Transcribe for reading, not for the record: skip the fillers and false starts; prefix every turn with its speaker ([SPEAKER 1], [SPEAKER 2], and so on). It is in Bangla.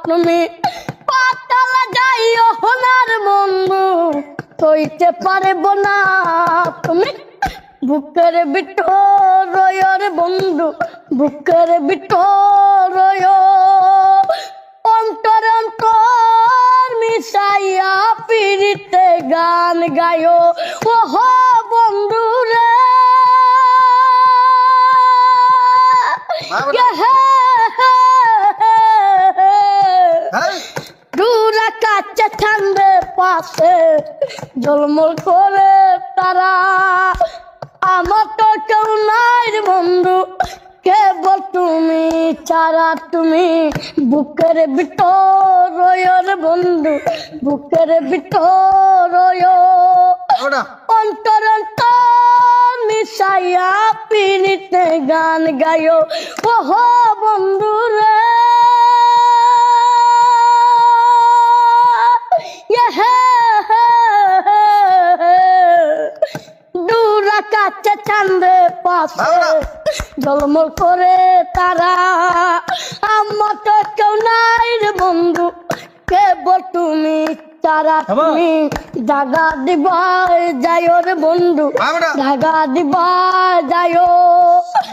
[SPEAKER 1] তুমি পাতালা যাইও হোনার বন্ধু হইতে পারব না তুমি বুকের ভিতর রয়র বন্ধু বুকের ভিতর রয় অন্তর অন্তর মিশাইয়া পিড়িতে গান গায়ো ওহ বন্ধু রে দূরা কাছে ঠান্ডে পাশে ঝলমল করে তারা আমার তো কেউ নাই রে বন্ধু কেবল তুমি ছাড়া তুমি বুকের ভিতর রয়র বন্ধু বুকের ভিতর রয় অন্তর অন্তর মিশাইয়া পিড়িতে গান গায়ো ওহ বন্ধু রে দূরা কাছে চাঁদে পাশে ঝলমল করে তারা আমার তো কেউ নাই রে বন্ধু কেবল তুমি তারা তুমি জাগা দিবা যাইও রে বন্ধু জাগা দিবা যাইও